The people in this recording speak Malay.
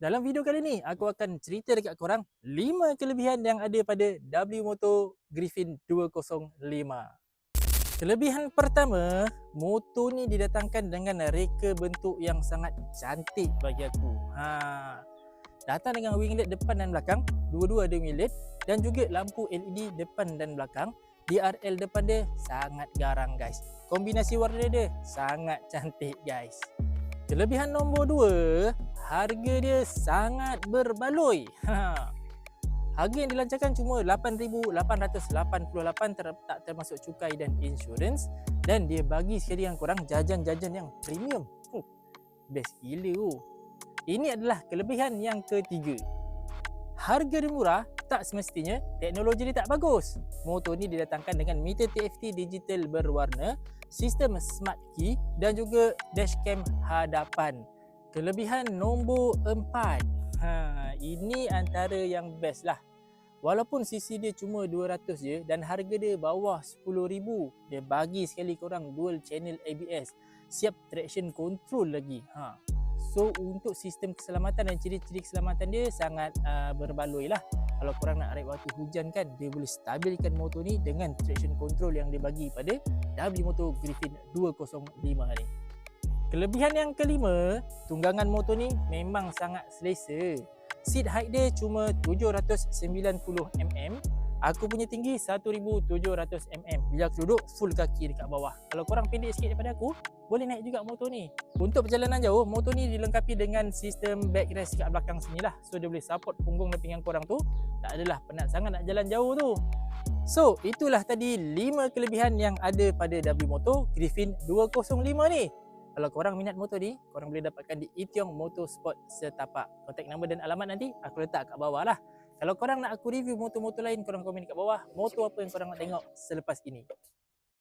Dalam video kali ni, aku akan cerita dekat korang 5 kelebihan yang ada pada W Moto Griffin 205. Kelebihan pertama, motor ni didatangkan dengan reka bentuk yang sangat cantik bagi aku. Datang dengan winglet depan dan belakang, dua-dua ada winglet dan juga lampu LED depan dan belakang. DRL depan dia sangat garang guys. Kombinasi warna dia sangat cantik guys. Kelebihan nombor 2, harga dia sangat berbaloi. Harga yang dilancarkan cuma RM8,888 tak termasuk cukai dan insurans, dan dia bagi sekali yang korang jajan-jajan yang premium. Best gila tu. Ini adalah kelebihan yang ketiga. Harga dia murah, tak semestinya teknologi dia tak bagus. Motor ni didatangkan dengan meter TFT digital berwarna, sistem smart key dan juga dashcam hadapan. Kelebihan nombor 4. Ini antara yang best lah. Walaupun CC dia cuma 200 je dan harga dia bawah 10,000, dia bagi sekali korang dual channel ABS, siap traction control lagi. So untuk sistem keselamatan dan ciri-ciri keselamatan dia sangat berbaloi lah. Kalau korang nak ride waktu hujan kan, dia boleh stabilkan motor ni dengan traction control yang dia bagi pada W Moto Griffin 205 ni. Kelebihan yang kelima, tunggangan motor ni memang sangat selesa. Seat height dia cuma 790mm. Aku punya tinggi 1700mm. Bila aku duduk, full kaki dekat bawah. Kalau korang pendek sikit daripada aku, boleh naik juga motor ni. Untuk perjalanan jauh, motor ni dilengkapi dengan sistem backrest kat belakang sini lah. So dia boleh support punggung dan pinggang korang tu. Tak adalah penat sangat nak jalan jauh tu. So itulah tadi 5 kelebihan yang ada pada W Moto Griffin 205 ni. Kalau korang minat motor ni, korang boleh dapatkan di Itiong Motorsport Setapak. Kontak nombor dan alamat nanti aku letak kat bawah lah. Kalau korang nak aku review motor-motor lain, korang komen kat bawah. Motor apa yang korang nak tengok selepas ini.